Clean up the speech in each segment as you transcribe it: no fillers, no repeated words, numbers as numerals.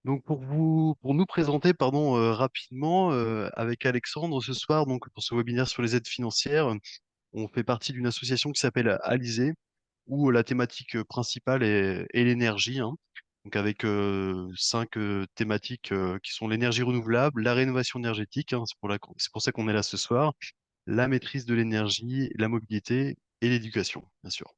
Donc pour nous présenter, pardon, rapidement, avec Alexandre ce soir, donc pour ce webinaire sur les aides financières, on fait partie d'une association qui s'appelle Alizé, où la thématique principale est l'énergie, hein. Donc avec cinq thématiques qui sont l'énergie renouvelable, la rénovation énergétique, hein, c'est pour ça qu'on est là ce soir, la maîtrise de l'énergie, la mobilité et l'éducation, bien sûr.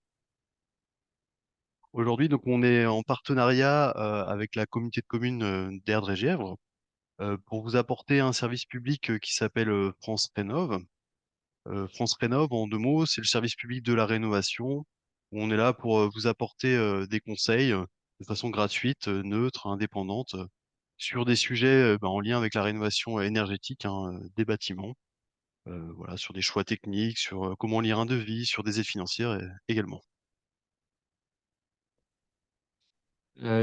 Aujourd'hui, donc on est en partenariat avec la communauté de communes d'Erdre et Gièvre pour vous apporter un service public qui s'appelle France Rénov. France Rénov, en deux mots, c'est le service public de la rénovation. On est là pour vous apporter des conseils de façon gratuite, neutre, indépendante, sur des sujets en lien avec la rénovation énergétique, hein, des bâtiments. Voilà, sur des choix techniques, sur comment lire un devis, sur des aides financières également.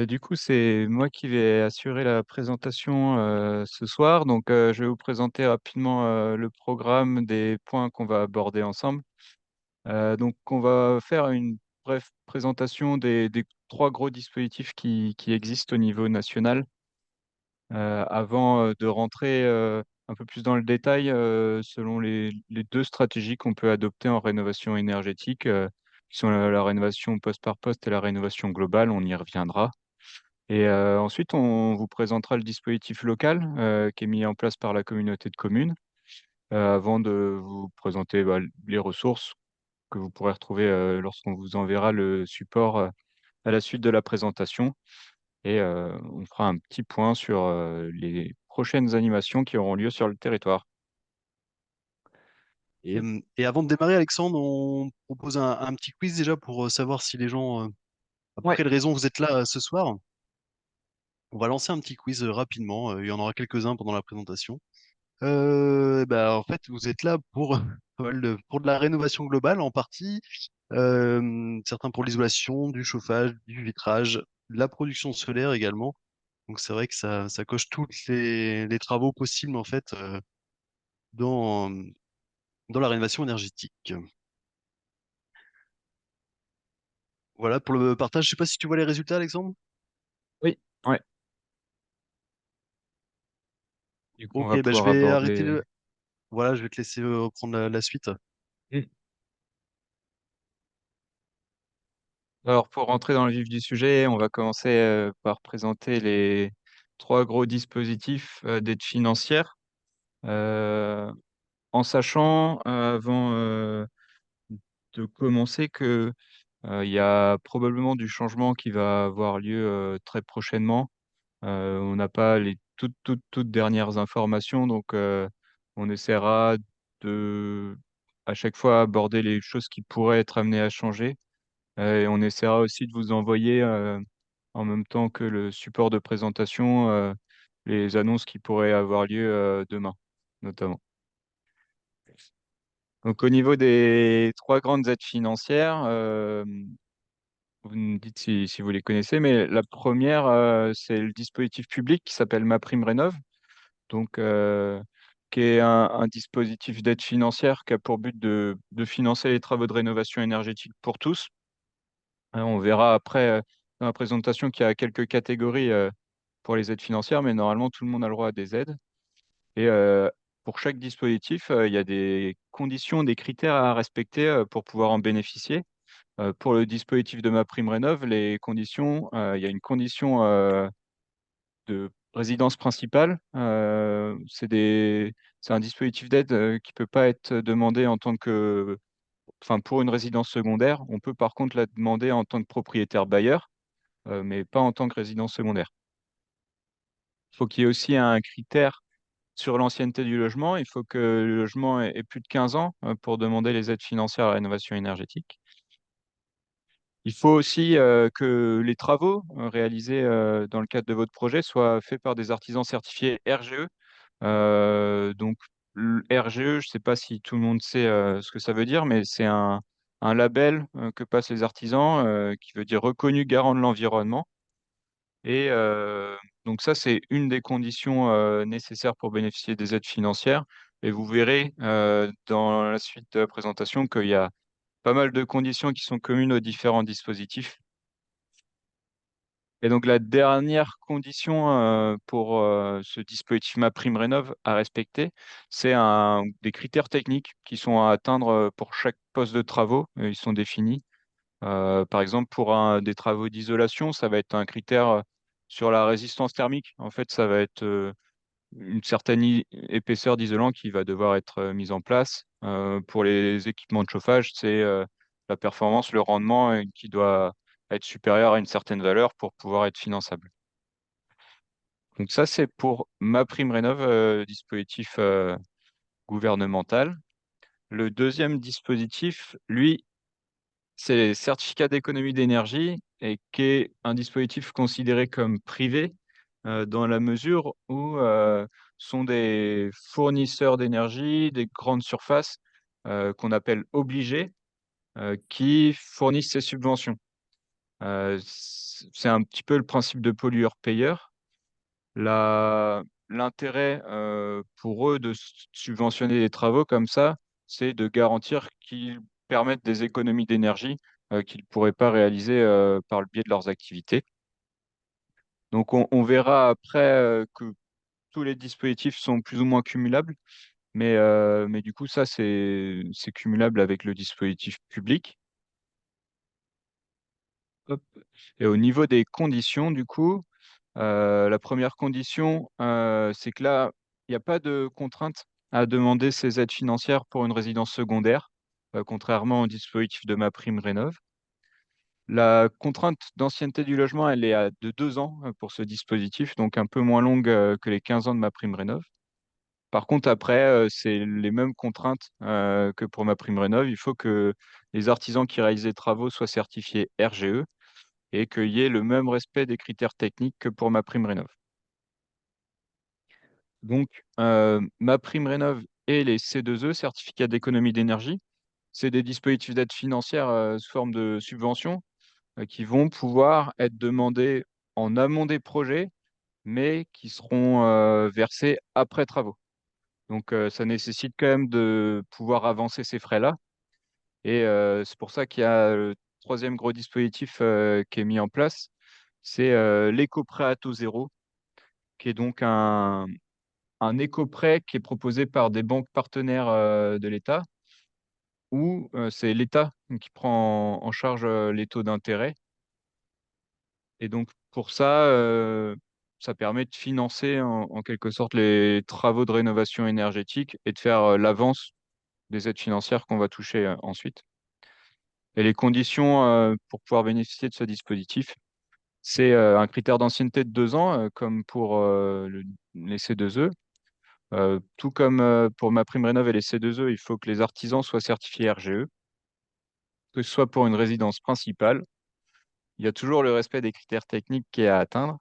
Du coup, c'est moi qui vais assurer la présentation ce soir. Donc, je vais vous présenter rapidement le programme des points qu'on va aborder ensemble. Donc, on va faire une brève présentation des trois gros dispositifs qui existent au niveau national avant de rentrer un peu plus dans le détail selon les deux stratégies qu'on peut adopter en rénovation énergétique, qui sont la rénovation poste par poste et la rénovation globale. On y reviendra. Et ensuite, on vous présentera le dispositif local qui est mis en place par la communauté de communes avant de vous présenter les ressources que vous pourrez retrouver lorsqu'on vous enverra le support à la suite de la présentation. Et on fera un petit point sur les prochaines animations qui auront lieu sur le territoire. Et avant de démarrer, Alexandre, on propose un petit quiz déjà pour savoir si les gens, pour Ouais. quelles raisons vous êtes là ce soir. On va lancer un petit quiz rapidement. Il y en aura quelques-uns pendant la présentation. En fait, vous êtes là pour, pour de la rénovation globale en partie, certains pour l'isolation, du chauffage, du vitrage, de la production solaire également. Donc c'est vrai que ça coche tous les travaux possibles en fait dans, dans la rénovation énergétique. Voilà pour le partage. Je sais pas si tu vois les résultats, Alexandre. Oui, ouais. Du coup, on Ok, va je pouvoir vais arrêter aborder. le. Voilà, je vais te laisser reprendre la suite. Mm. Alors, pour rentrer dans le vif du sujet, on va commencer par présenter les trois gros dispositifs d'aide financière. Euh, En sachant, avant de commencer, que il y a probablement du changement qui va avoir lieu très prochainement. On n'a pas les toutes dernières informations, donc on essaiera de à chaque fois aborder les choses qui pourraient être amenées à changer. Et on essaiera aussi de vous envoyer en même temps que le support de présentation les annonces qui pourraient avoir lieu demain, notamment. Donc, au niveau des trois grandes aides financières, vous me dites si vous les connaissez, mais la première, c'est le dispositif public qui s'appelle MaPrimeRénov', donc, qui est un dispositif d'aide financière qui a pour but de financer les travaux de rénovation énergétique pour tous. On verra après dans la présentation qu'il y a quelques catégories pour les aides financières, mais normalement, tout le monde a le droit à des aides. Et pour chaque dispositif, il y a des conditions, des critères à respecter pour pouvoir en bénéficier. Pour le dispositif de MaPrimeRénov', les conditions, il y a une condition de résidence principale. C'est un dispositif d'aide qui peut pas être demandé en tant que, enfin, pour une résidence secondaire. On peut par contre la demander en tant que propriétaire bailleur, mais pas en tant que résidence secondaire. Il faut qu'il y ait aussi un critère sur l'ancienneté du logement. Il faut que le logement ait plus de 15 ans pour demander les aides financières à la rénovation énergétique. Il faut aussi que les travaux réalisés dans le cadre de votre projet soient faits par des artisans certifiés RGE. Donc, le RGE, je ne sais pas si tout le monde sait ce que ça veut dire, mais c'est un label que passent les artisans qui veut dire reconnu garant de l'environnement. Et donc ça, c'est une des conditions nécessaires pour bénéficier des aides financières. Et vous verrez dans la suite de la présentation qu'il y a pas mal de conditions qui sont communes aux différents dispositifs. Et donc la dernière condition pour ce dispositif MaPrimeRénov' à respecter, c'est des critères techniques qui sont à atteindre pour chaque poste de travaux. Ils sont définis. Par exemple, pour des travaux d'isolation, ça va être un critère sur la résistance thermique. En fait, ça va être une certaine épaisseur d'isolant qui va devoir être mise en place. Pour les équipements de chauffage, c'est la performance, le rendement qui doit être supérieur à une certaine valeur pour pouvoir être finançable. Donc ça, c'est pour MaPrimeRénov', dispositif gouvernemental. Le deuxième dispositif, lui, c'est les certificats d'économie d'énergie et qui est un dispositif considéré comme privé dans la mesure où sont des fournisseurs d'énergie, des grandes surfaces qu'on appelle obligés, qui fournissent ces subventions. C'est un petit peu le principe de pollueur-payeur. L'intérêt pour eux de subventionner des travaux comme ça, c'est de garantir qu'ils permettent des économies d'énergie qu'ils ne pourraient pas réaliser par le biais de leurs activités. Donc on verra après que tous les dispositifs sont plus ou moins cumulables, mais du coup ça c'est cumulable avec le dispositif public. Hop. Et au niveau des conditions, du coup, la première condition, c'est que là, il n'y a pas de contrainte à demander ces aides financières pour une résidence secondaire, contrairement au dispositif de MaPrimeRénov'. La contrainte d'ancienneté du logement, elle est de 2 ans pour ce dispositif, donc un peu moins longue que les 15 ans de MaPrimeRénov'. Par contre, après, c'est les mêmes contraintes que pour MaPrimeRénov'. Il faut que les artisans qui réalisent les travaux soient certifiés RGE et qu'il y ait le même respect des critères techniques que pour MaPrimeRénov'. Donc, MaPrimeRénov' et les C2E, certificats d'économie d'énergie, c'est des dispositifs d'aide financière sous forme de subvention qui vont pouvoir être demandés en amont des projets, mais qui seront versés après travaux. Donc, ça nécessite quand même de pouvoir avancer ces frais-là. Et c'est pour ça qu'il y a le troisième gros dispositif qui est mis en place, c'est l'éco-prêt à taux zéro, qui est donc un éco-prêt qui est proposé par des banques partenaires de l'État, où c'est l'État qui prend en charge les taux d'intérêt. Et donc pour ça, ça permet de financer en quelque sorte les travaux de rénovation énergétique et de faire l'avance des aides financières qu'on va toucher ensuite. Et les conditions pour pouvoir bénéficier de ce dispositif, c'est un critère d'ancienneté de 2 ans, comme pour les C2E. Tout comme pour MaPrimeRénov' et les C2E, il faut que les artisans soient certifiés RGE, que ce soit pour une résidence principale. Il y a toujours le respect des critères techniques qui est à atteindre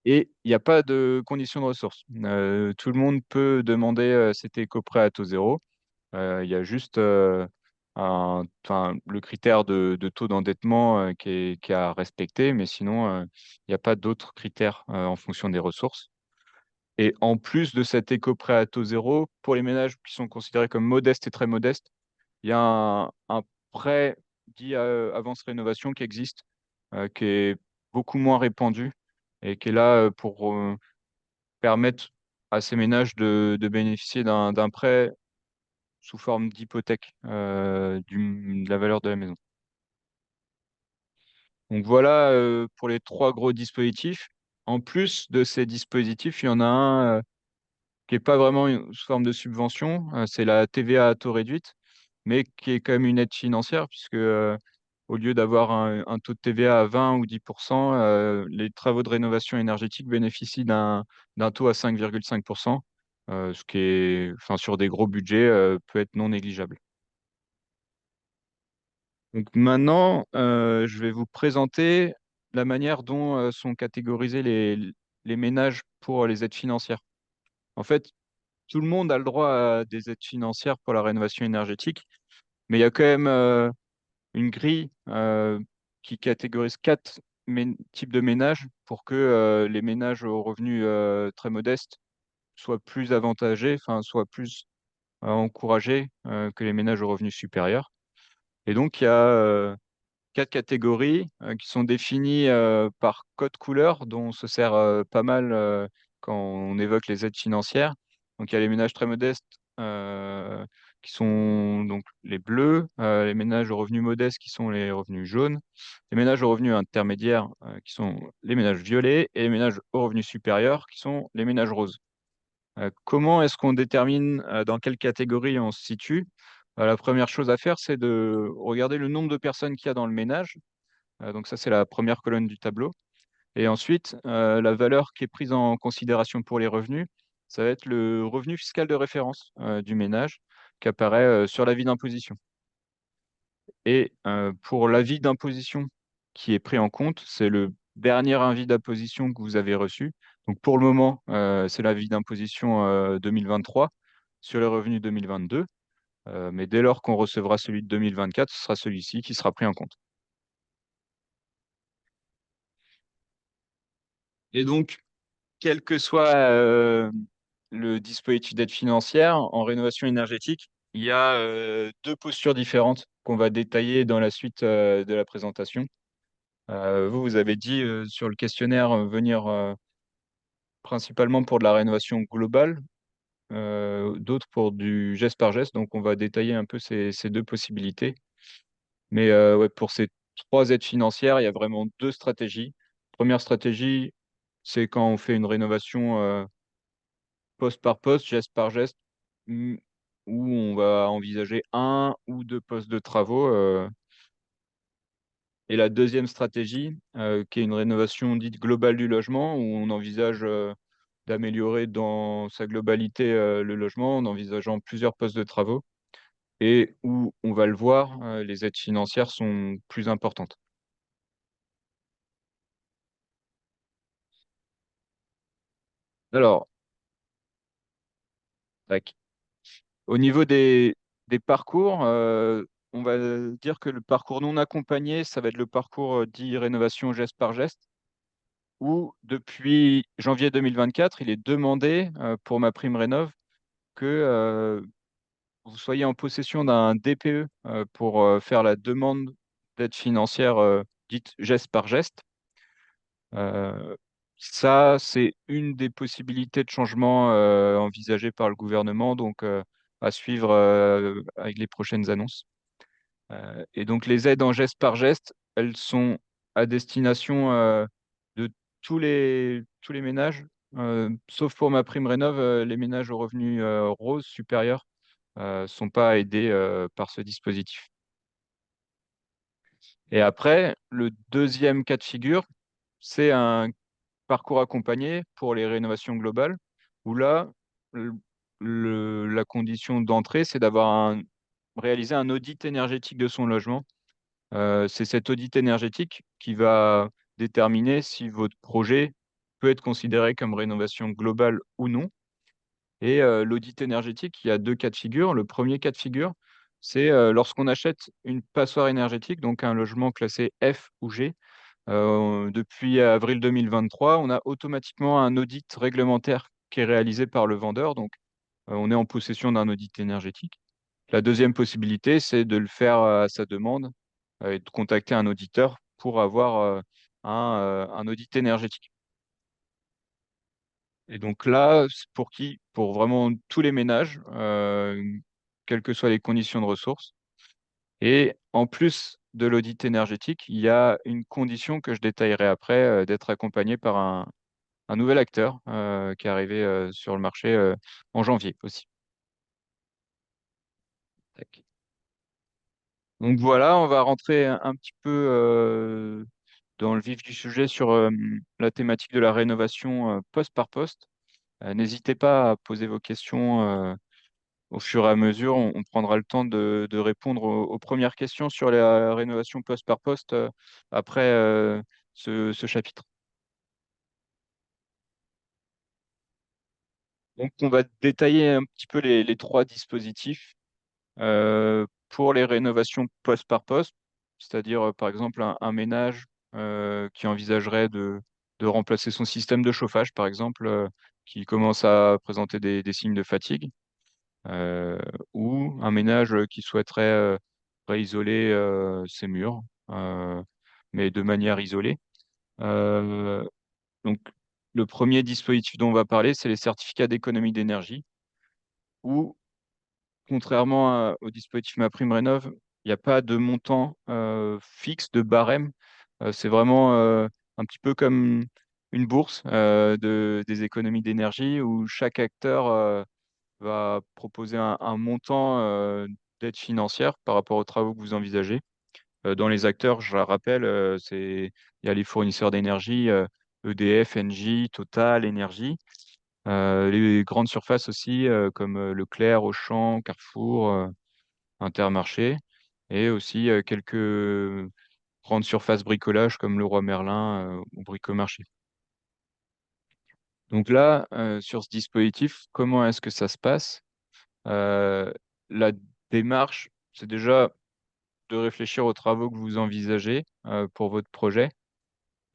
et il n'y a pas de conditions de ressources. Tout le monde peut demander cet éco-prêt à taux zéro. Il y a juste le critère de taux d'endettement qui est à respecter, mais sinon, il n'y a pas d'autres critères en fonction des ressources. Et en plus de cet éco-prêt à taux zéro, pour les ménages qui sont considérés comme modestes et très modestes, il y a un prêt dit avance rénovation qui existe, qui est beaucoup moins répandu et qui est là pour permettre à ces ménages de bénéficier d'un prêt sous forme d'hypothèque de la valeur de la maison. Donc voilà pour les trois gros dispositifs. En plus de ces dispositifs, il y en a un qui n'est pas vraiment sous forme de subvention, c'est la TVA à taux réduite, mais qui est quand même une aide financière, puisque au lieu d'avoir un taux de TVA à 20 ou 10%, les travaux de rénovation énergétique bénéficient d'un taux à 5,5%, ce qui est, enfin, sur des gros budgets, peut être non négligeable. Donc maintenant, je vais vous présenter la manière dont sont catégorisés les ménages pour les aides financières. En fait, tout le monde a le droit à des aides financières pour la rénovation énergétique, mais il y a quand même une grille qui catégorise quatre types de ménages pour que les ménages aux revenus très modestes soient plus avantagés, enfin soient plus encouragés que les ménages aux revenus supérieurs. Et donc il y a quatre catégories qui sont définies par code couleur, dont on se sert pas mal quand on évoque les aides financières. Donc, il y a les ménages très modestes euh, qui sont donc les bleus, les ménages aux revenus modestes qui sont les revenus jaunes, les ménages aux revenus intermédiaires qui sont les ménages violets et les ménages aux revenus supérieurs qui sont les ménages roses. Comment est-ce qu'on détermine dans quelle catégorie on se situe? La première chose à faire, c'est de regarder le nombre de personnes qu'il y a dans le ménage. Donc ça, c'est la première colonne du tableau. Et ensuite, la valeur qui est prise en considération pour les revenus, ça va être le revenu fiscal de référence du ménage qui apparaît sur l'avis d'imposition. Et pour l'avis d'imposition qui est pris en compte, c'est le dernier avis d'imposition que vous avez reçu. Donc pour le moment, c'est l'avis d'imposition 2023 sur les revenus 2022. Mais dès lors qu'on recevra celui de 2024, ce sera celui-ci qui sera pris en compte. Et donc, quel que soit le dispositif d'aide financière en rénovation énergétique, il y a deux postures différentes qu'on va détailler dans la suite de la présentation. Vous avez dit sur le questionnaire venir principalement pour de la rénovation globale, d'autres pour du geste par geste. Donc, on va détailler un peu ces deux possibilités. Mais ouais, pour ces trois aides financières, il y a vraiment deux stratégies. Première stratégie, c'est quand on fait une rénovation poste par poste, geste par geste, mm, où on va envisager un ou deux postes de travaux. Et la deuxième stratégie, qui est une rénovation dite globale du logement, où on envisage d'améliorer dans sa globalité le logement en envisageant plusieurs postes de travaux et où, on va le voir, les aides financières sont plus importantes. Alors, tac. Au niveau des parcours, on va dire que le parcours non accompagné, ça va être le parcours dit rénovation geste par geste, où depuis janvier 2024, il est demandé pour ma prime rénov que vous soyez en possession d'un DPE pour faire la demande d'aide financière dite geste par geste. Euh, Ça, c'est une des possibilités de changement envisagées par le gouvernement, donc à suivre avec les prochaines annonces. Et donc les aides en geste par geste, elles sont à destination de tous les ménages, sauf pour ma prime rénov, les ménages aux revenus roses supérieurs sont pas aidés par ce dispositif. Et après, le deuxième cas de figure, c'est un parcours accompagné pour les rénovations globales, où là, le- la condition d'entrée, c'est réaliser un audit énergétique de son logement. C'est cet audit énergétique qui va déterminer si votre projet peut être considéré comme rénovation globale ou non. Et l'audit énergétique, il y a deux cas de figure. Le premier cas de figure, c'est lorsqu'on achète une passoire énergétique, donc un logement classé F ou G. Depuis avril 2023, on a automatiquement un audit réglementaire qui est réalisé par le vendeur. Donc, on est en possession d'un audit énergétique. La deuxième possibilité, c'est de le faire à sa demande et de contacter un auditeur pour avoir un audit énergétique. Et donc là, c'est pour qui? Pour vraiment tous les ménages, quelles que soient les conditions de ressources. Et en plus de l'audit énergétique, il y a une condition que je détaillerai après, d'être accompagné par un nouvel acteur qui est arrivé sur le marché en janvier aussi. Tac. Donc voilà, on va rentrer un petit peu dans le vif du sujet sur la thématique de la rénovation poste par poste. N'hésitez pas à poser vos questions au fur et à mesure. On prendra le temps de répondre aux premières questions sur la rénovation poste par poste après ce chapitre. Donc, on va détailler un petit peu les trois dispositifs pour les rénovations poste par poste, c'est-à-dire par exemple un ménage qui envisagerait de remplacer son système de chauffage, par exemple, qui commence à présenter des signes de fatigue, euh, ou un ménage qui souhaiterait réisoler ses murs. euh, mais de manière isolée. Euh, donc, le premier dispositif dont on va parler, c'est les certificats d'économie d'énergie, où, contrairement au dispositif MaPrimeRénov', il n'y a pas de montant fixe, de barème. C'est vraiment un petit peu comme une bourse des économies d'énergie où chaque acteur va proposer un montant d'aide financière par rapport aux travaux que vous envisagez. Dans les acteurs, je le rappelle, il y a les fournisseurs d'énergie, EDF, Engie, Total, Énergie. Les grandes surfaces aussi, comme Leclerc, Auchan, Carrefour, Intermarché, et aussi quelques grandes surfaces bricolage comme Leroy Merlin ou Bricomarché. Donc là, sur ce dispositif, comment est-ce que ça se passe? Euh, la démarche, c'est déjà de réfléchir aux travaux que vous envisagez pour votre projet.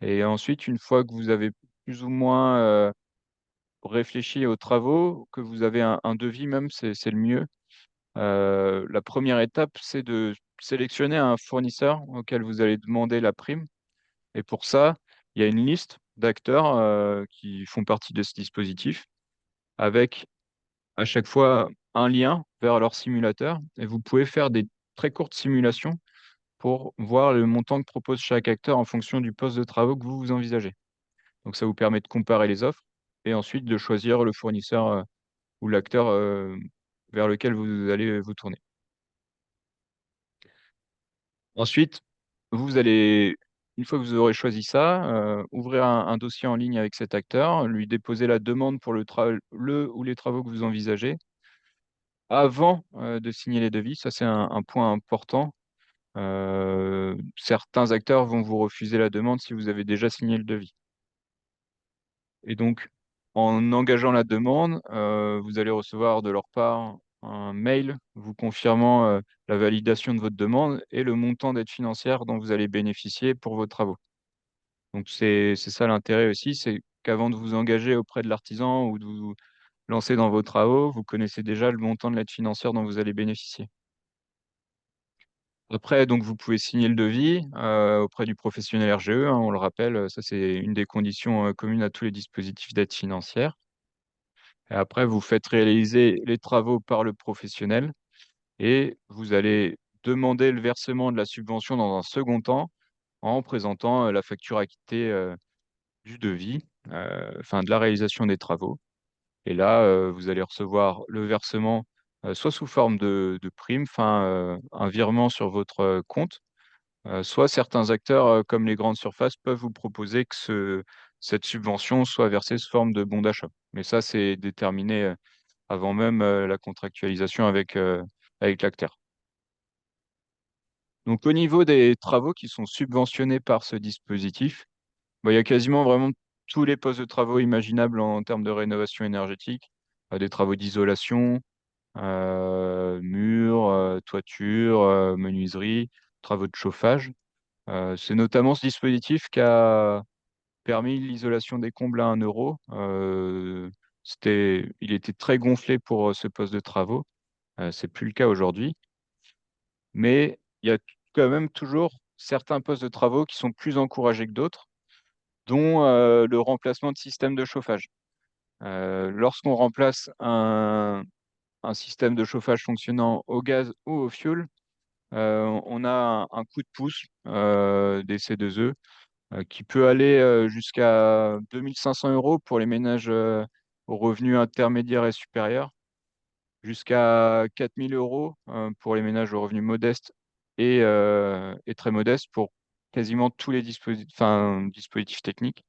Et ensuite, une fois que vous avez plus ou moins réfléchi aux travaux, que vous avez un devis même, c'est le mieux. La première étape, c'est de sélectionner un fournisseur auquel vous allez demander la prime. Et pour ça, il y a une liste d'acteurs qui font partie de ce dispositif, avec à chaque fois un lien vers leur simulateur. Et vous pouvez faire des très courtes simulations pour voir le montant que propose chaque acteur en fonction du poste de travaux que vous envisagez. Donc ça vous permet de comparer les offres et ensuite de choisir le fournisseur ou l'acteur vers lequel vous allez vous tourner. Ensuite, vous allez, une fois que vous aurez choisi ça, ouvrir un dossier en ligne avec cet acteur, lui déposer la demande pour le ou les travaux que vous envisagez avant de signer les devis. Ça, c'est un point important. Certains acteurs vont vous refuser la demande si vous avez déjà signé le devis. Et donc, en engageant la demande, vous allez recevoir de leur part un mail vous confirmant la validation de votre demande et le montant d'aide financière dont vous allez bénéficier pour vos travaux. Donc, c'est ça l'intérêt aussi, c'est qu'avant de vous engager auprès de l'artisan ou de vous lancer dans vos travaux, vous connaissez déjà le montant de l'aide financière dont vous allez bénéficier. Après, donc, vous pouvez signer le devis auprès du professionnel RGE, hein, on le rappelle, ça c'est une des conditions communes à tous les dispositifs d'aide financière. Et après, vous faites réaliser les travaux par le professionnel et vous allez demander le versement de la subvention dans un second temps en présentant la facture acquittée du devis, enfin de la réalisation des travaux. Et là, vous allez recevoir le versement soit sous forme de prime, enfin un virement sur votre compte, soit certains acteurs comme les grandes surfaces peuvent vous proposer que cette subvention soit versée sous forme de bon d'achat. Mais ça, c'est déterminé avant même la contractualisation avec l'acteur. Donc, au niveau des travaux qui sont subventionnés par ce dispositif, bah, il y a quasiment vraiment tous les postes de travaux imaginables en termes de rénovation énergétique, des travaux d'isolation, murs, toiture, menuiserie, travaux de chauffage. C'est notamment ce dispositif qui a permis l'isolation des combles à 1 euro. Il était très gonflé pour ce poste de travaux. C'est plus le cas aujourd'hui. Mais il y a quand même toujours certains postes de travaux qui sont plus encouragés que d'autres, dont le remplacement de système de chauffage. Lorsqu'on remplace un système de chauffage fonctionnant au gaz ou au fioul, on a un coup de pouce des C2E qui peut aller jusqu'à 2 500 € pour les ménages aux revenus intermédiaires et supérieurs, jusqu'à 4 000 € pour les ménages aux revenus modestes et très modestes pour quasiment tous les dispositifs techniques.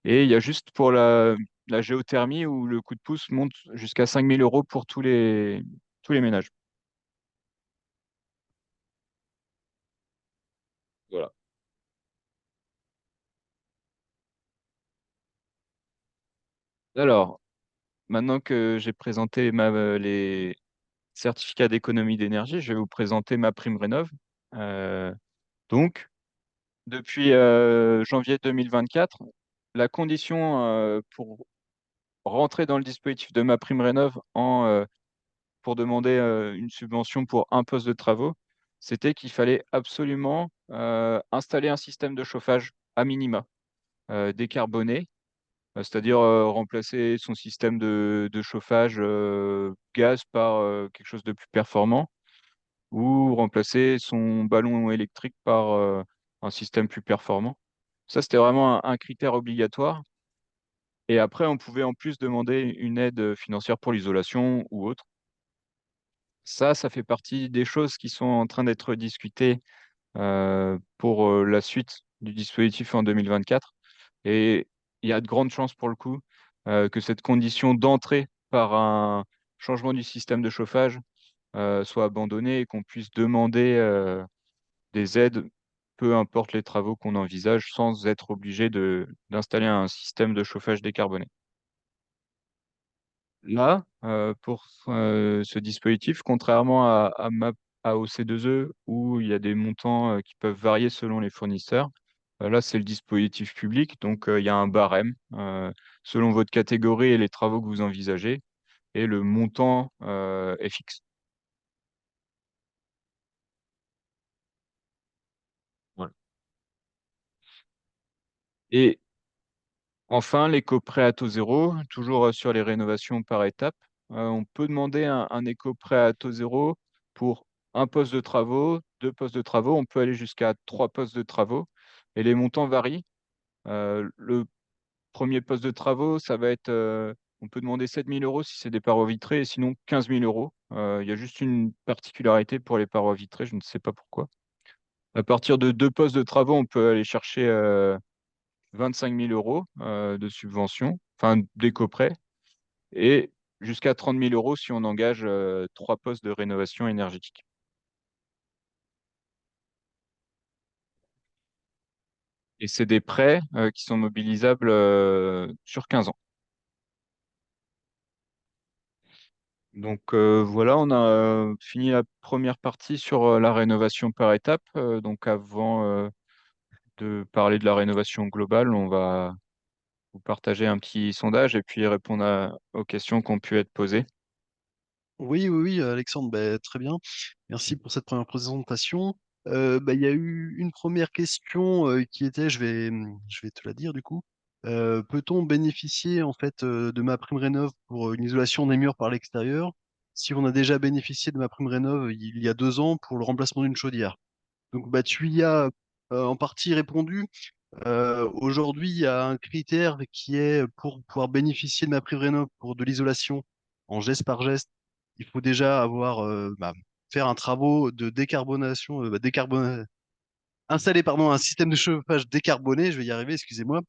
Et il y a juste pour la géothermie où le coup de pouce monte jusqu'à 5 000 € pour tous les ménages. Voilà. Alors, maintenant que j'ai présenté les certificats d'économie d'énergie, je vais vous présenter ma prime rénov. Euh, donc, depuis janvier 2024, la condition pour rentrer dans le dispositif de ma prime rénov pour demander une subvention pour un poste de travaux, c'était qu'il fallait absolument installer un système de chauffage à minima, décarboné, c'est-à-dire remplacer son système de chauffage gaz par quelque chose de plus performant ou remplacer son ballon électrique par un système plus performant. Ça, c'était vraiment un critère obligatoire. Et après, on pouvait en plus demander une aide financière pour l'isolation ou autre. Ça fait partie des choses qui sont en train d'être discutées pour la suite du dispositif en 2024. Et il y a de grandes chances pour le coup que cette condition d'entrée par un changement du système de chauffage soit abandonnée et qu'on puisse demander des aides, peu importe les travaux qu'on envisage, sans être obligé d'installer un système de chauffage décarboné. Là, pour ce dispositif, contrairement au C2E, où il y a des montants qui peuvent varier selon les fournisseurs, là, c'est le dispositif public, donc il y a un barème selon votre catégorie et les travaux que vous envisagez, et le montant est fixe. Voilà. Et enfin, l'éco-prêt à taux zéro, toujours sur les rénovations par étapes. On peut demander un éco-prêt à taux zéro pour un poste de travaux, deux postes de travaux. On peut aller jusqu'à trois postes de travaux et les montants varient. Le premier poste de travaux, ça va être, on peut demander 7 000 euros si c'est des parois vitrées et sinon 15 000 euros. Il y a juste une particularité pour les parois vitrées, je ne sais pas pourquoi. À partir de deux postes de travaux, on peut aller chercher 25 000 euros de subvention, enfin d'éco-prêt, et jusqu'à 30 000 euros si on engage trois postes de rénovation énergétique. Et c'est des prêts qui sont mobilisables sur 15 ans. Donc voilà, on a fini la première partie sur la rénovation par étape. Donc avant de parler de la rénovation globale, on va vous partager un petit sondage et puis répondre aux questions qui ont pu être posées. Oui, oui, oui, Alexandre, bah, très bien. Merci pour cette première présentation. Bah, il y a eu une première question qui était, je vais te la dire du coup. Peut-on bénéficier en fait de ma prime rénov pour une isolation des murs par l'extérieur si on a déjà bénéficié de ma prime rénov il y a 2 ans pour le remplacement d'une chaudière? Donc bah, tu y as en partie répondu. Aujourd'hui, il y a un critère qui est pour pouvoir bénéficier de ma prime rénov pour de l'isolation en geste par geste, il faut déjà avoir faire un travaux de décarbonation, installer pardon un système de chauffage décarboné. Je vais y arriver, excusez-moi.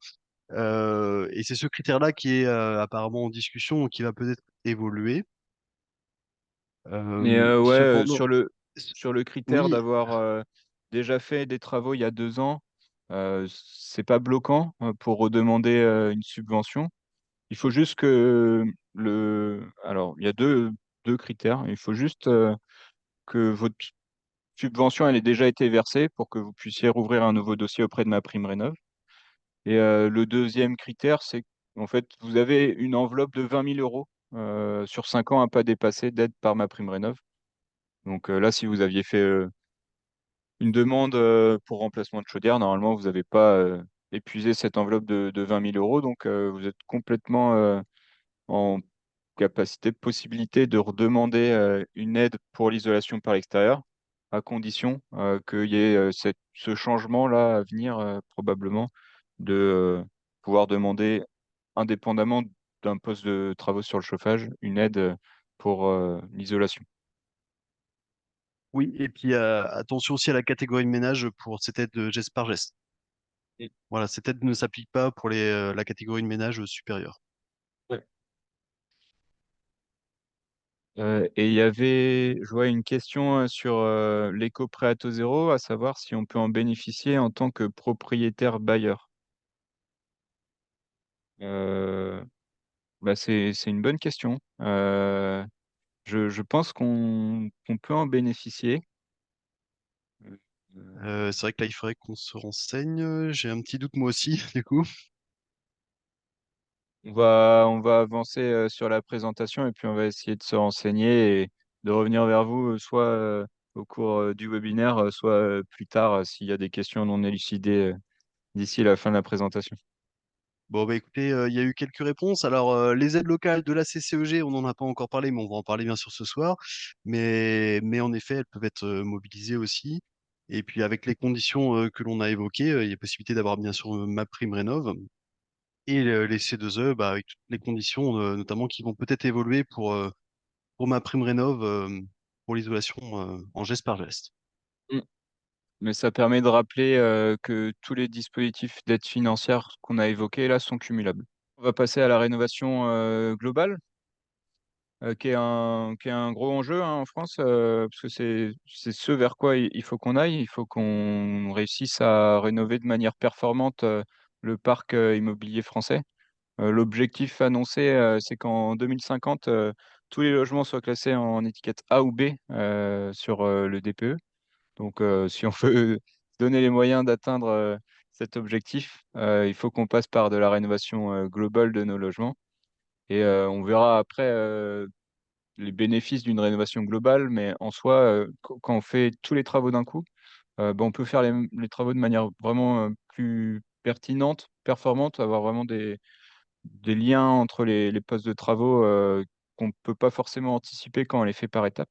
Et c'est ce critère-là qui est apparemment en discussion, qui va peut-être évoluer. Mais ouais, Cependant, sur le critère oui, d'avoir déjà fait des travaux il y a 2 ans, c'est pas bloquant pour redemander une subvention. Il faut juste que alors il y a deux critères. Il faut juste que votre subvention elle ait déjà été versée pour que vous puissiez rouvrir un nouveau dossier auprès de ma prime rénov. Et le deuxième critère, c'est qu'en fait vous avez une enveloppe de 20 000 euros sur 5 ans à pas dépasser d'aide par ma prime rénov. Donc là, si vous aviez fait une demande pour remplacement de chaudière, normalement, vous n'avez pas épuisé cette enveloppe de 20 000 euros. Donc vous êtes complètement en capacité, possibilité de redemander une aide pour l'isolation par l'extérieur, à condition qu'il y ait ce changement-là à venir, probablement, de pouvoir demander, indépendamment d'un poste de travaux sur le chauffage, une aide pour l'isolation. oui, et puis attention aussi à la catégorie de ménage pour cette aide de geste par geste. Voilà, cette aide ne s'applique pas pour la catégorie de ménage supérieure. Ouais. Et il y avait, je vois une question sur l'éco-prêt à taux zéro, à savoir si on peut en bénéficier en tant que propriétaire bailleur. Euh, Bah c'est une bonne question. Je pense qu'on peut en bénéficier. Euh, C'est vrai que là, il faudrait qu'on se renseigne. J'ai un petit doute moi aussi, du coup. on va avancer sur la présentation et puis on va essayer de se renseigner et de revenir vers vous, soit au cours du webinaire, soit plus tard s'il y a des questions non élucidées d'ici la fin de la présentation. Bon, bah écoutez, il y a eu quelques réponses. Alors, les aides locales de la CCEG, on n'en a pas encore parlé, mais on va en parler bien sûr ce soir. Mais en effet, elles peuvent être mobilisées aussi. Et puis, avec les conditions que l'on a évoquées, il y a possibilité d'avoir bien sûr ma prime rénov. Et les C2E, bah, avec toutes les conditions, notamment qui vont peut-être évoluer pour ma prime rénov, pour l'isolation en geste par geste. Mm. Mais ça permet de rappeler que tous les dispositifs d'aide financière qu'on a évoqués là sont cumulables. On va passer à la rénovation globale, qui est un gros enjeu hein, en France, parce que c'est ce vers quoi il faut qu'on aille. Il faut qu'on réussisse à rénover de manière performante le parc immobilier français. L'objectif annoncé, c'est qu'en 2050, tous les logements soient classés en étiquette A ou B sur le DPE. Donc, si on veut se donner les moyens d'atteindre cet objectif, il faut qu'on passe par de la rénovation globale de nos logements. Et on verra après les bénéfices d'une rénovation globale, mais en soi, quand on fait tous les travaux d'un coup, ben, on peut faire les travaux de manière vraiment plus pertinente, performante, avoir vraiment des liens entre les postes de travaux qu'on ne peut pas forcément anticiper quand on les fait par étapes.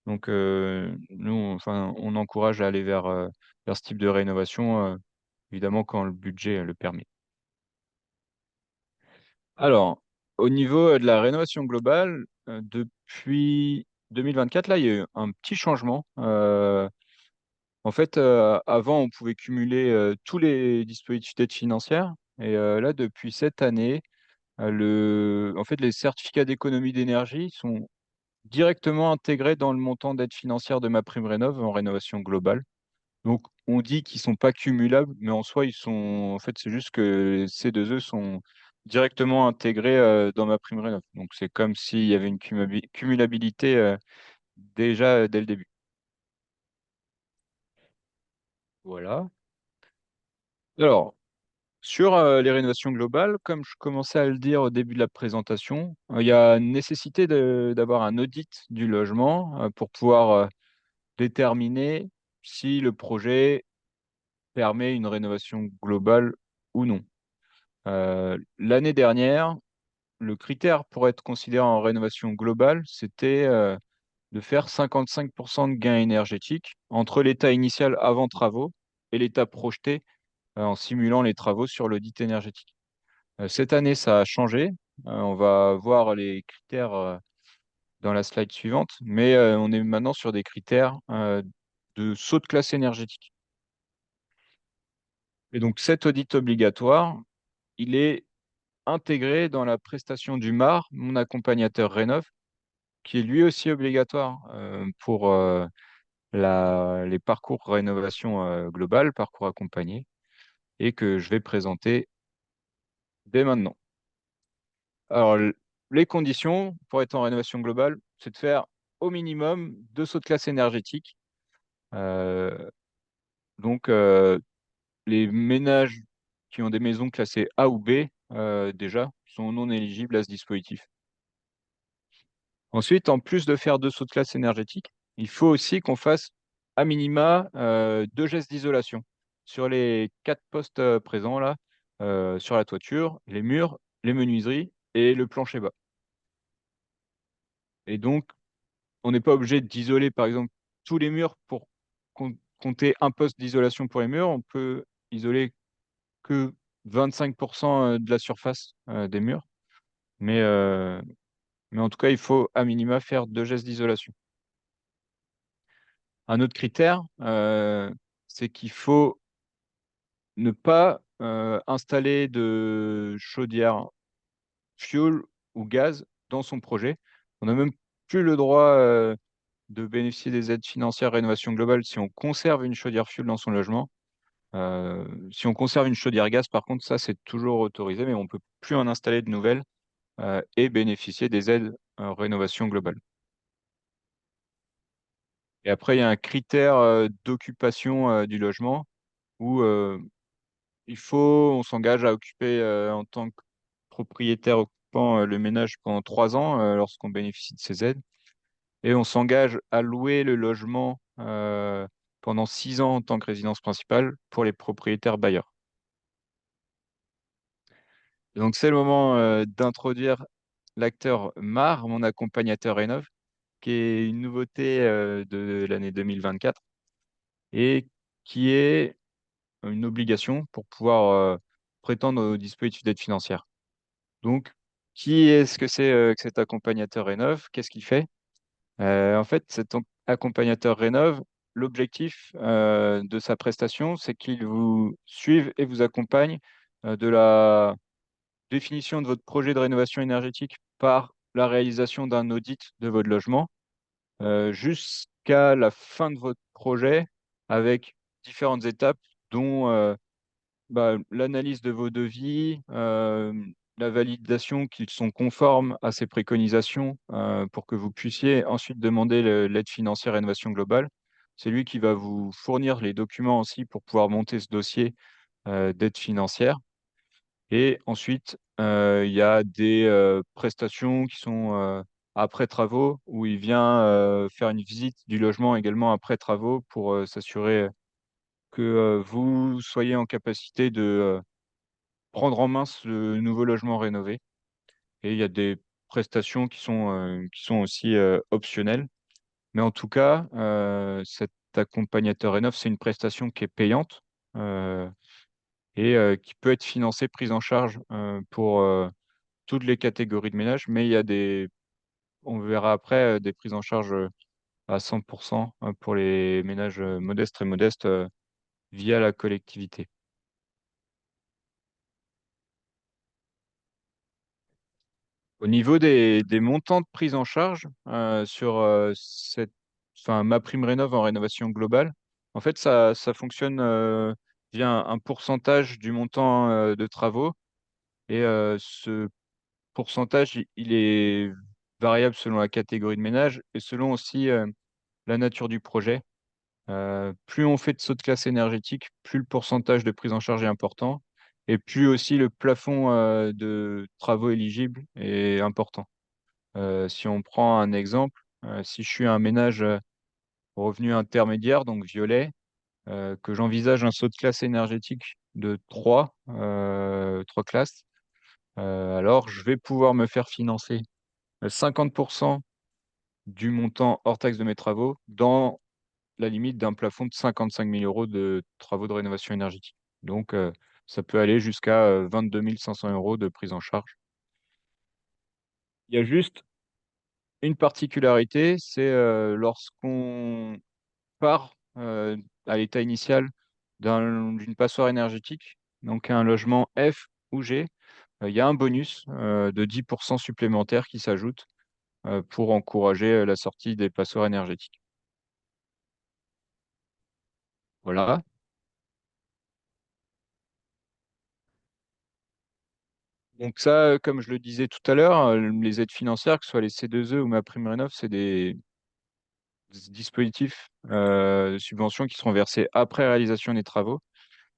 Donc, nous, enfin, on encourage à aller vers ce type de rénovation, évidemment, quand le budget le permet. Alors, au niveau de la rénovation globale, depuis 2024, là, il y a eu un petit changement. En fait, avant, on pouvait cumuler tous les dispositifs d'aide financière. Et là, depuis cette année, en fait, les certificats d'économie d'énergie sont directement intégrés dans le montant d'aide financière de ma prime rénov en rénovation globale. Donc, on dit qu'ils sont pas cumulables, mais en soi, ils sont. En fait, c'est juste que ces deux E sont directement intégrés dans ma prime rénov. Donc, c'est comme s'il y avait une cumulabilité déjà dès le début. Voilà. Alors, sur les rénovations globales, comme je commençais à le dire au début de la présentation, il y a nécessité d'avoir un audit du logement pour pouvoir déterminer si le projet permet une rénovation globale ou non. L'année dernière, le critère pour être considéré en rénovation globale, c'était de faire 55% de gains énergétiques entre l'état initial avant travaux et l'état projeté en simulant les travaux sur l'audit énergétique. Cette année, ça a changé. On va voir les critères dans la slide suivante, mais on est maintenant sur des critères de saut de classe énergétique. Et donc cet audit obligatoire, il est intégré dans la prestation du MAR, mon accompagnateur Rénov, qui est lui aussi obligatoire pour les parcours rénovation globale, parcours accompagné, et que je vais présenter dès maintenant. Alors, les conditions pour être en rénovation globale, c'est de faire au minimum 2 sauts de classe énergétique. Euh, donc, les ménages qui ont des maisons classées A ou B, déjà, sont non éligibles à ce dispositif. Ensuite, en plus de faire 2 sauts de classe énergétique, il faut aussi qu'on fasse à minima 2 gestes d'isolation sur les 4 postes présents là, sur la toiture, les murs, les menuiseries et le plancher bas. Et donc, on n'est pas obligé d'isoler, par exemple, tous les murs pour compter un poste d'isolation pour les murs. On peut isoler que 25% de la surface des murs. Mais, euh, mais en tout cas, il faut à minima faire 2 gestes d'isolation. Un autre critère, c'est qu'il faut ne pas installer de chaudière fioul ou gaz dans son projet. On n'a même plus le droit de bénéficier des aides financières rénovation globale si on conserve une chaudière fioul dans son logement. Si on conserve une chaudière gaz, par contre, ça, c'est toujours autorisé, mais on ne peut plus en installer de nouvelles et bénéficier des aides rénovation globale. Et après, il y a un critère d'occupation du logement où on s'engage à occuper en tant que propriétaire occupant le ménage pendant 3 ans lorsqu'on bénéficie de ces aides. et on s'engage à louer le logement pendant 6 ans en tant que résidence principale pour les propriétaires bailleurs. Et donc, c'est le moment d'introduire l'acteur MAR, mon accompagnateur rénov, qui est une nouveauté de l'année 2024 et qui est une obligation pour pouvoir prétendre au dispositif d'aide financière. Donc, qui est-ce que c'est que cet accompagnateur rénov? Qu'est-ce qu'il fait? En fait, accompagnateur rénov, l'objectif de sa prestation, c'est qu'il vous suive et vous accompagne de la définition de votre projet de rénovation énergétique par la réalisation d'un audit de votre logement jusqu'à la fin de votre projet avec différentes étapes dont l'analyse de vos devis, la validation qu'ils sont conformes à ces préconisations pour que vous puissiez ensuite demander l'aide financière rénovation globale. C'est lui qui va vous fournir les documents aussi pour pouvoir monter ce dossier d'aide financière. Et ensuite, il y a des prestations qui sont après travaux, où il vient faire une visite du logement également après travaux pour s'assurer que vous soyez en capacité de prendre en main ce nouveau logement rénové. Et il y a des prestations qui sont aussi optionnelles. Mais en tout cas, cet accompagnateur rénov, c'est une prestation qui est payante euh, et qui peut être financée, prise en charge pour toutes les catégories de ménages. Mais il y a on verra après, des prises en charge à 100% pour les ménages modestes, très modestes, via la collectivité. Au niveau des montants de prise en charge sur ma prime rénov en rénovation globale, en fait, ça fonctionne via un pourcentage du montant de travaux. Et ce pourcentage, il est variable selon la catégorie de ménage et selon aussi la nature du projet. Plus on fait de saut de classe énergétique, plus le pourcentage de prise en charge est important et plus aussi le plafond de travaux éligibles est important. Si on prend un exemple, si je suis un ménage revenu intermédiaire, donc violet, que j'envisage un saut de classe énergétique de 3 classes, alors je vais pouvoir me faire financer 50% du montant hors taxe de mes travaux dans la limite d'un plafond de 55 000 euros de travaux de rénovation énergétique. Donc, ça peut aller jusqu'à 22 500 euros de prise en charge. Il y a juste une particularité, c'est lorsqu'on part à l'état initial d'une passoire énergétique, donc un logement F ou G, il y a un bonus de 10% supplémentaire qui s'ajoute pour encourager la sortie des passoires énergétiques. Voilà. Donc ça, comme je le disais tout à l'heure, les aides financières, que ce soit les C2E ou ma prime rénov, c'est des dispositifs de subvention qui seront versés après réalisation des travaux.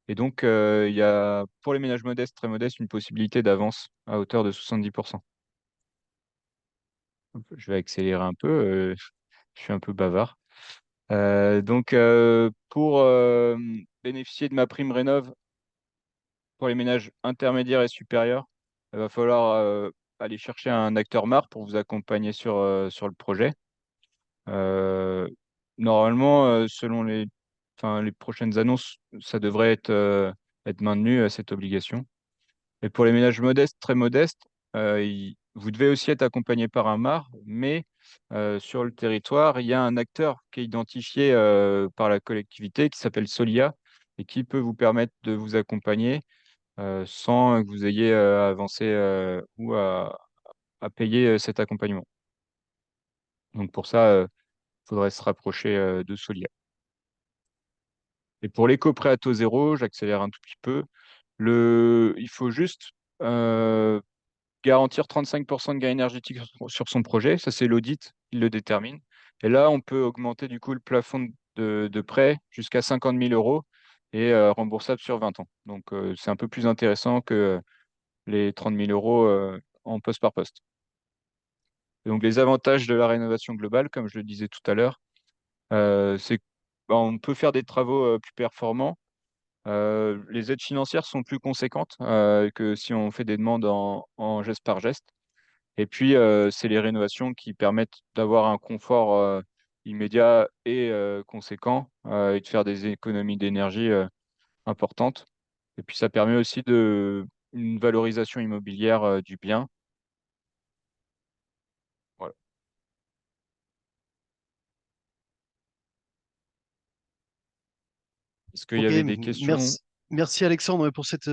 Et donc, il y a pour les ménages modestes, très modestes, une possibilité d'avance à hauteur de 70%. Je vais accélérer un peu, je suis un peu bavard. Donc, pour bénéficier de ma prime rénov, pour les ménages intermédiaires et supérieurs, il va falloir aller chercher un acteur MAR pour vous accompagner sur le projet. Euh, Normalement, selon les prochaines annonces, ça devrait être maintenu, cette obligation. Et pour les ménages modestes, très modestes, vous devez aussi être accompagné par un MAR, mais sur le territoire, il y a un acteur qui est identifié par la collectivité qui s'appelle Solia et qui peut vous permettre de vous accompagner sans que vous ayez à avancer ou à payer cet accompagnement. Donc pour ça, il faudrait se rapprocher de Solia. Et pour l'éco-prêt à taux zéro, j'accélère un tout petit peu. Il faut juste garantir 35% de gain énergétique sur son projet. Ça, c'est l'audit qui le détermine. Et là, on peut augmenter du coup le plafond de prêt jusqu'à 50 000 euros et remboursable sur 20 ans. Donc, c'est un peu plus intéressant que les 30 000 euros en poste par poste. Et donc les avantages de la rénovation globale, comme je le disais tout à l'heure, c'est qu'on peut faire des travaux plus performants. Les aides financières sont plus conséquentes que si on fait des demandes en geste par geste. Et puis, c'est les rénovations qui permettent d'avoir un confort immédiat et conséquent et de faire des économies d'énergie importantes. Et puis, ça permet aussi une valorisation immobilière du bien. Voilà. Est-ce qu'il y Ok, avait des questions? merci Alexandre pour cette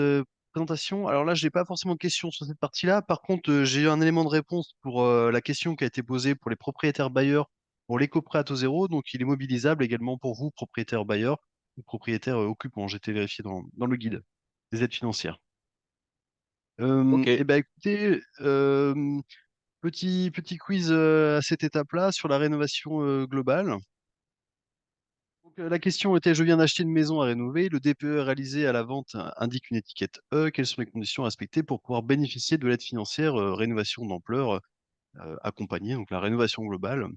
présentation. Alors là, je n'ai pas forcément de questions sur cette partie-là. Par contre, j'ai eu un élément de réponse pour la question qui a été posée pour les propriétaires bailleurs pour l'éco-prêt à taux zéro. Donc, il est mobilisable également pour vous, propriétaires bailleurs ou propriétaires occupants. J'ai été vérifié dans le guide des aides financières. Ok. Eh ben, écoutez, petit quiz à cette étape-là sur la rénovation globale. Donc, la question était, je viens d'acheter une maison à rénover, le DPE réalisé à la vente indique une étiquette E. Quelles sont les conditions à respecter pour pouvoir bénéficier de l'aide financière rénovation d'ampleur accompagnée, donc la rénovation globale?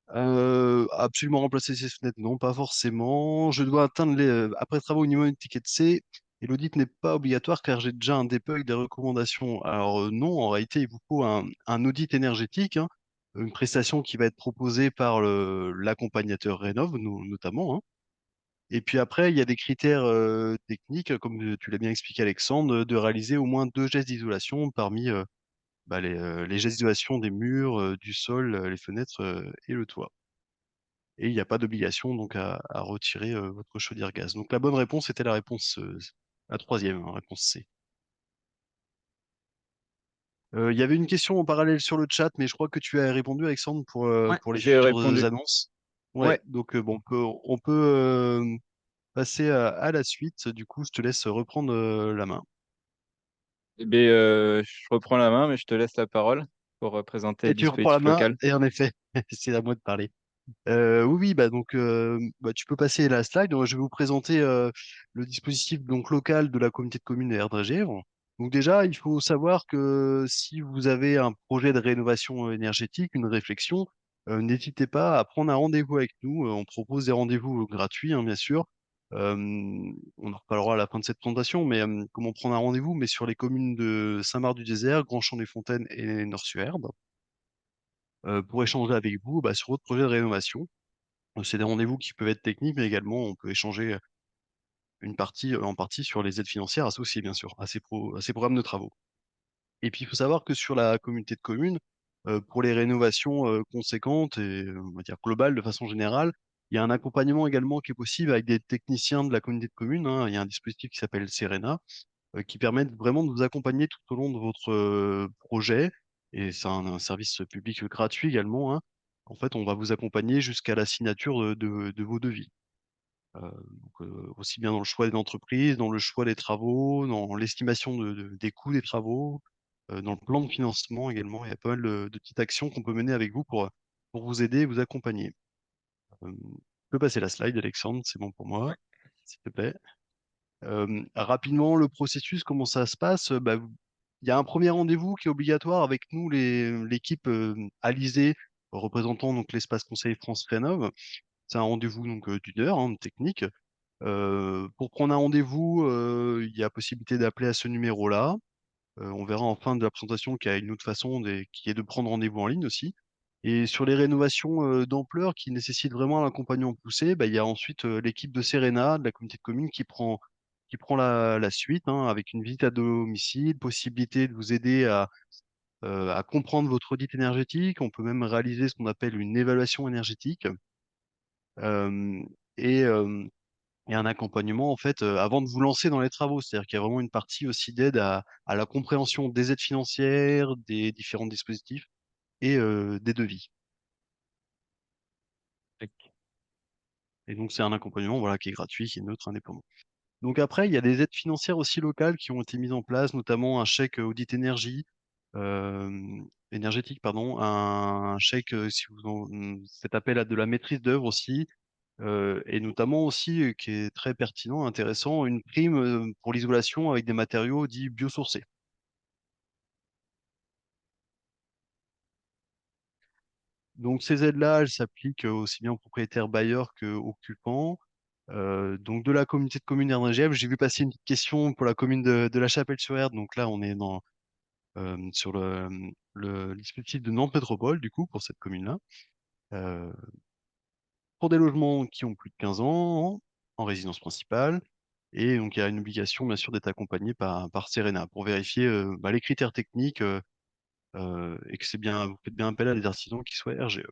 Absolument remplacer ces fenêtres, non, pas forcément. Je dois atteindre après travaux au niveau étiquette C et l'audit n'est pas obligatoire car j'ai déjà un DPE avec des recommandations. Alors non, en réalité, il vous faut un audit énergétique, hein, une prestation qui va être proposée par l'accompagnateur Rénov, notamment, hein. Et puis après, il y a des critères techniques, comme tu l'as bien expliqué, Alexandre, de réaliser au moins 2 gestes d'isolation parmi les gestes d'isolation des murs, du sol, les fenêtres et le toit. Et il n'y a pas d'obligation donc à retirer votre chaudière gaz. Donc la bonne réponse était la réponse, la troisième, hein, réponse C. Il y avait une question en parallèle sur le chat, mais je crois que tu as répondu, Alexandre, Ouais, pour les j'ai futures répondu. annonces. Ouais, Ouais. donc bon, on peut passer à la suite. Du coup, je te laisse reprendre la main. Eh bien, je reprends la main, mais je te laisse la parole pour présenter le Et tu reprends la dispositif main, local. et en effet, c'est à moi de parler. Oui, oui, bah donc tu peux passer la slide. Donc, je vais vous présenter le dispositif donc local de la communauté de communes Erdre-et-Gèvres. Donc déjà, il faut savoir que si vous avez un projet de rénovation énergétique, une réflexion, n'hésitez pas à prendre un rendez-vous avec nous. On propose des rendez-vous gratuits, hein, bien sûr. Euh, on en reparlera à la fin de cette présentation, mais comment prendre un rendez-vous, mais sur les communes de Saint-Marc-du-Désert, Grand-Champ-des-Fontaines et Nord-Suerbe, pour échanger avec vous sur votre projet de rénovation. C'est des rendez-vous qui peuvent être techniques, mais également on peut échanger en partie sur les aides financières associées, bien sûr, à ces programmes de travaux. Et puis, il faut savoir que sur la communauté de communes, pour les rénovations conséquentes et on va dire globales de façon générale, il y a un accompagnement également qui est possible avec des techniciens de la communauté de communes, hein. Il y a un dispositif qui s'appelle Serena, qui permet vraiment de vous accompagner tout au long de votre projet. Et c'est un service public gratuit également, hein. En fait, on va vous accompagner jusqu'à la signature de vos devis. Aussi bien dans le choix des entreprises, dans le choix des travaux, dans l'estimation des coûts des travaux, dans le plan de financement également. Il y a pas mal de petites actions qu'on peut mener avec vous pour vous aider et vous accompagner. Je peux passer la slide, Alexandre, c'est bon pour moi, Ouais. s'il te plaît. Rapidement, le processus, comment ça se passe? Il y a un premier rendez-vous qui est obligatoire avec nous, l'équipe Alizé, représentant donc l'espace conseil France Rénov'. C'est un rendez-vous donc d'1 heure, hein, technique. Pour prendre un rendez-vous, il y a possibilité d'appeler à ce numéro-là. On verra en fin de la présentation qu'il y a une autre façon qui est de prendre rendez-vous en ligne aussi. Et sur les rénovations d'ampleur qui nécessitent vraiment un accompagnement poussé, il y a ensuite l'équipe de Serena, de la communauté de communes, qui prend la suite, hein, avec une visite à domicile, possibilité de vous aider à comprendre votre audit énergétique. On peut même réaliser ce qu'on appelle une évaluation énergétique. Euh, et, euh, et un accompagnement en fait avant de vous lancer dans les travaux. C'est-à-dire qu'il y a vraiment une partie aussi d'aide à la compréhension des aides financières, des différents dispositifs et des devis. Et donc c'est un accompagnement voilà, qui est gratuit, qui est neutre, indépendant. Donc après, il y a des aides financières aussi locales qui ont été mises en place, notamment un chèque audit énergétique, pardon, un chèque si vous faites appel à de la maîtrise d'œuvre aussi, et notamment aussi, qui est très pertinent, intéressant, une prime pour l'isolation avec des matériaux dits biosourcés. Donc ces aides-là, elles s'appliquent aussi bien aux propriétaires bailleurs qu'aux occupants. Donc de la communauté de communes RNGF, j'ai vu passer une petite question pour la commune de La Chapelle-sur-Erdre. Donc là, on est sur le dispositif de Nantes Métropole, du coup, pour cette commune-là. Euh, pour des logements qui ont plus de 15 ans, en résidence principale. Et donc, il y a une obligation, bien sûr, d'être accompagné par Serena pour vérifier les critères techniques et que c'est bien, vous faites bien appel à des artisans qui soient RGE.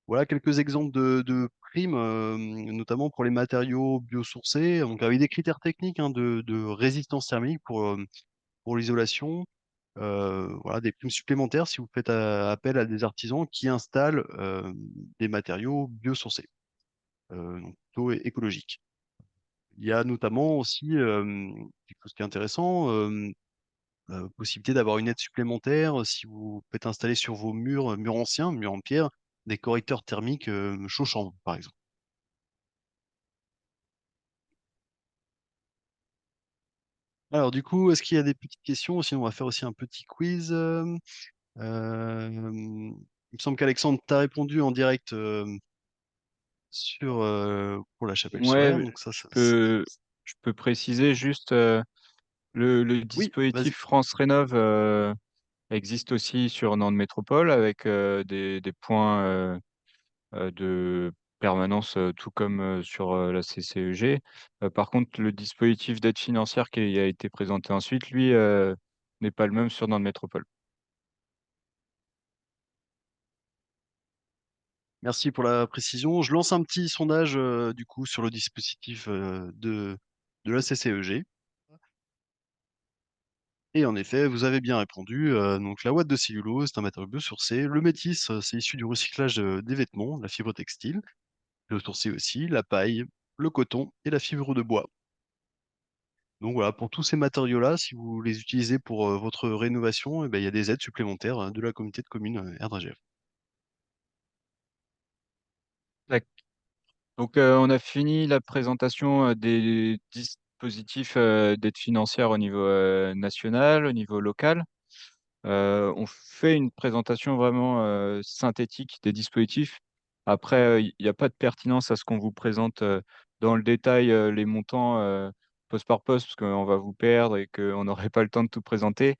Voilà quelques exemples de primes, notamment pour les matériaux biosourcés, donc avec des critères techniques hein, de résistance thermique pour l'isolation. Voilà, des primes supplémentaires si vous faites appel à des artisans qui installent des matériaux biosourcés, donc plutôt écologiques. Il y a notamment aussi quelque chose qui est intéressant, possibilité d'avoir une aide supplémentaire si vous faites installer sur vos murs, murs anciens, murs en pierre, des correcteurs thermiques chaud-chambre, par exemple. Alors du coup, est-ce qu'il y a des petites questions? Sinon, on va faire aussi un petit quiz. Il me semble qu'Alexandre t'a répondu en direct pour la chapelle Ouais, solaire. Donc ça, je peux, je peux préciser juste le oui, dispositif vas-y. France Rénov existe aussi sur Nantes Métropole avec des points de permanence, tout comme sur la CCEG. Par contre, le dispositif d'aide financière qui a été présenté ensuite, lui, n'est pas le même sur Nantes Métropole. Merci pour la précision. Je lance un petit sondage du coup sur le dispositif de la CCEG. Et en effet, vous avez bien répondu. Donc la ouate de cellulose, c'est un matériau biosourcé. Le métis, c'est issu du recyclage des vêtements, la fibre textile. Biosourcé aussi, la paille, le coton et la fibre de bois. Donc voilà, pour tous ces matériaux-là, si vous les utilisez pour votre rénovation, eh ben, il y a des aides supplémentaires de la communauté de communes RDGF. Tac. Donc, on a fini la présentation des dispositifs d'aide financière au niveau national, au niveau local. On fait une présentation vraiment synthétique des dispositifs. Après, il n'y a pas de pertinence à ce qu'on vous présente dans le détail les montants poste par poste, parce qu'on va vous perdre et qu'on n'aurait pas le temps de tout présenter.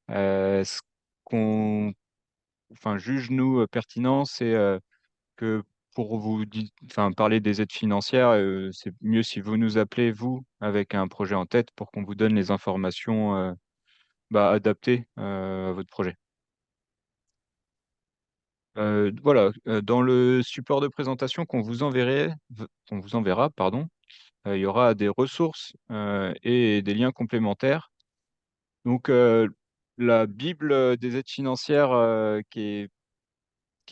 Ce qu'on juge, nous, pertinent, c'est que pour enfin, parler des aides financières, c'est mieux si vous nous appelez, vous, avec un projet en tête, pour qu'on vous donne les informations adaptées à votre projet. Voilà, dans le support de présentation qu'on vous enverra, pardon, il y aura des ressources et des liens complémentaires. Donc, la Bible des aides financières qui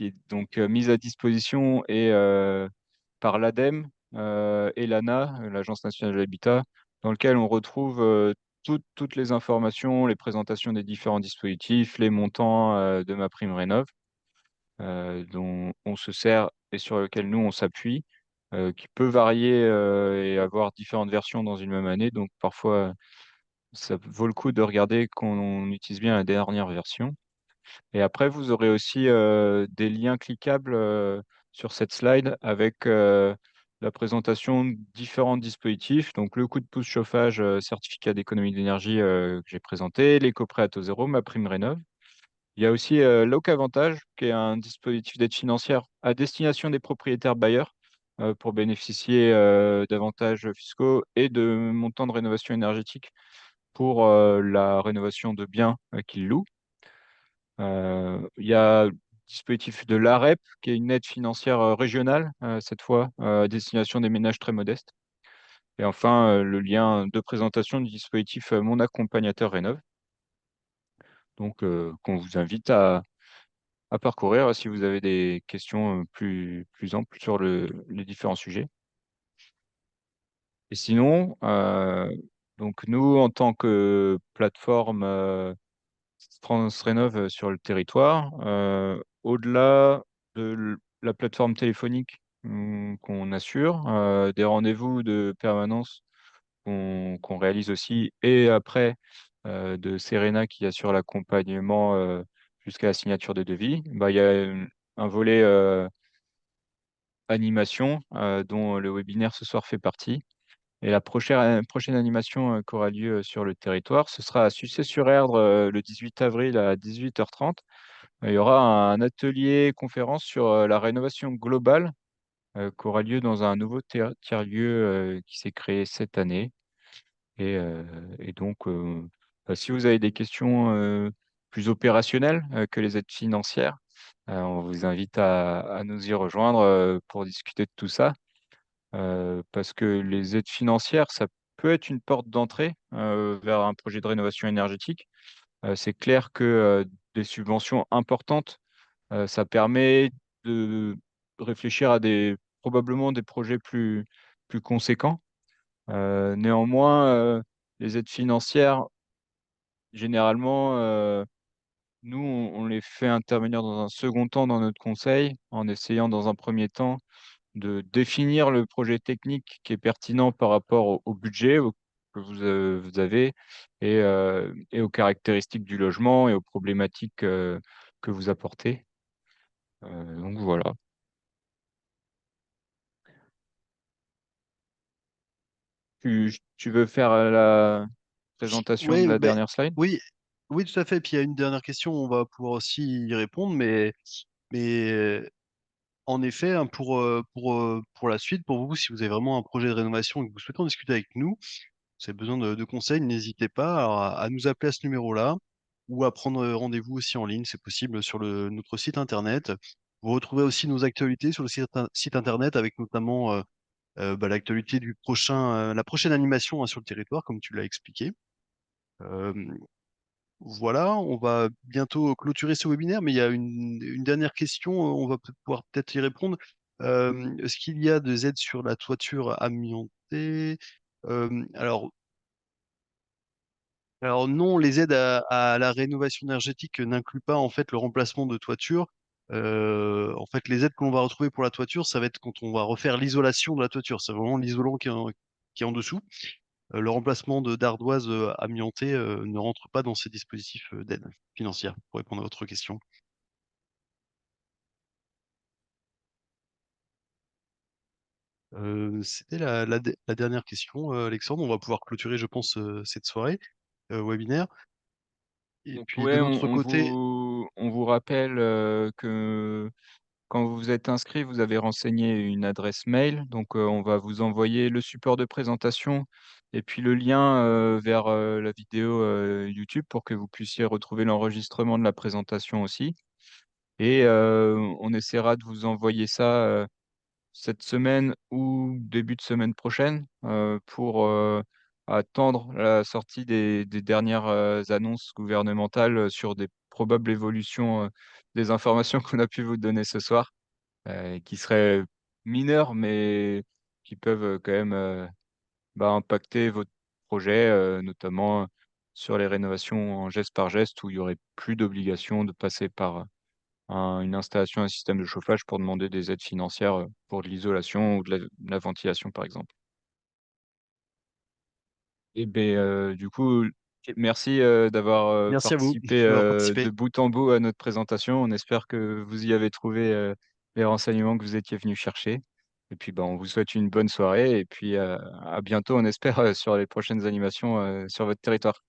est donc mise à disposition par l'ADEME et l'ANA, l'Agence nationale de l'habitat, dans lequel on retrouve toutes les informations, les présentations des différents dispositifs, les montants de ma prime rénov', dont on se sert et sur lequel nous on s'appuie, qui peut varier et avoir différentes versions dans une même année. Donc parfois, ça vaut le coup de regarder qu'on utilise bien la dernière version. Et après, vous aurez aussi des liens cliquables sur cette slide avec la présentation de différents dispositifs. Donc le coup de pouce chauffage, certificat d'économie d'énergie que j'ai présenté, l'éco-prêt à taux zéro, ma prime rénov'. Il y a aussi Avantage, qui est un dispositif d'aide financière à destination des propriétaires bailleurs pour bénéficier d'avantages fiscaux et de montants de rénovation énergétique pour la rénovation de biens qu'ils louent. Il y a le dispositif de l'AREP, qui est une aide financière régionale, cette fois, à destination des ménages très modestes. Et enfin, le lien de présentation du dispositif Mon accompagnateur Rénov', donc qu'on vous invite à parcourir si vous avez des questions plus amples sur les différents sujets. Et sinon, donc nous, en tant que plateforme France Rénov sur le territoire, au-delà de la plateforme téléphonique qu'on assure, des rendez-vous de permanence qu'on réalise aussi, et après de Serena qui assure l'accompagnement jusqu'à la signature de devis. Bah, il y a un volet animation dont le webinaire ce soir fait partie. Et la prochaine animation qui aura lieu sur le territoire, ce sera à Sucé-sur-Erdre le 18 avril à 18h30. Il y aura un atelier conférence sur la rénovation globale qui aura lieu dans un nouveau tiers-lieu qui s'est créé cette année. Et donc, si vous avez des questions plus opérationnelles que les aides financières, on vous invite à nous y rejoindre pour discuter de tout ça. Parce que les aides financières, ça peut être une porte d'entrée vers un projet de rénovation énergétique. C'est clair que des subventions importantes, ça permet de réfléchir à probablement des projets plus conséquents. Néanmoins, les aides financières, généralement, nous, on les fait intervenir dans un second temps dans notre conseil, en essayant dans un premier temps de définir le projet technique qui est pertinent par rapport au budget que vous avez et aux caractéristiques du logement et aux problématiques que vous apportez. Donc voilà. Tu veux faire la présentation de Oui, la ben, dernière slide? oui, oui, tout à fait. Puis il y a une dernière question, on va pouvoir aussi y répondre, mais en effet, hein, pour la suite, pour vous, si vous avez vraiment un projet de rénovation et que vous souhaitez en discuter avec nous, si vous avez besoin de conseils, n'hésitez pas à nous appeler à ce numéro-là ou à prendre rendez-vous aussi en ligne, c'est possible sur notre site internet. Vous retrouvez aussi nos actualités sur le site internet avec notamment l'actualité la prochaine animation hein, sur le territoire, comme tu l'as expliqué. Euh, voilà, on va bientôt clôturer ce webinaire, mais il y a une dernière question, on va pouvoir peut-être y répondre. Est-ce qu'il y a des aides sur la toiture amiantée? Euh, alors, alors non, les aides à la rénovation énergétique n'incluent pas en fait le remplacement de toiture. En fait, les aides que l'on va retrouver pour la toiture, ça va être quand on va refaire l'isolation de la toiture. C'est vraiment l'isolant qui est en dessous. Le remplacement d'ardoises amiantées ne rentre pas dans ces dispositifs d'aide financière, pour répondre à votre question. C'était la dernière question, Alexandre. On va pouvoir clôturer, je pense, cette soirée webinaire. Et Donc puis de ouais, notre côté, on vous rappelle que quand vous vous êtes inscrit, vous avez renseigné une adresse mail. Donc on va vous envoyer le support de présentation et puis le lien vers la vidéo YouTube pour que vous puissiez retrouver l'enregistrement de la présentation aussi. Et on essaiera de vous envoyer ça cette semaine ou début de semaine prochaine pour attendre la sortie des dernières annonces gouvernementales sur des probables évolutions des informations qu'on a pu vous donner ce soir, qui seraient mineures, mais qui peuvent quand même impacter votre projet, notamment sur les rénovations en geste par geste, où il y aurait plus d'obligation de passer par une installation, un système de chauffage pour demander des aides financières pour de l'isolation ou de la ventilation, par exemple. Et ben, du coup, merci d'avoir merci à vous participé d'avoir de participé. bout en bout à notre présentation. On espère que vous y avez trouvé les renseignements que vous étiez venu chercher. Et puis, ben, on vous souhaite une bonne soirée et puis à bientôt, on espère, sur les prochaines animations sur votre territoire.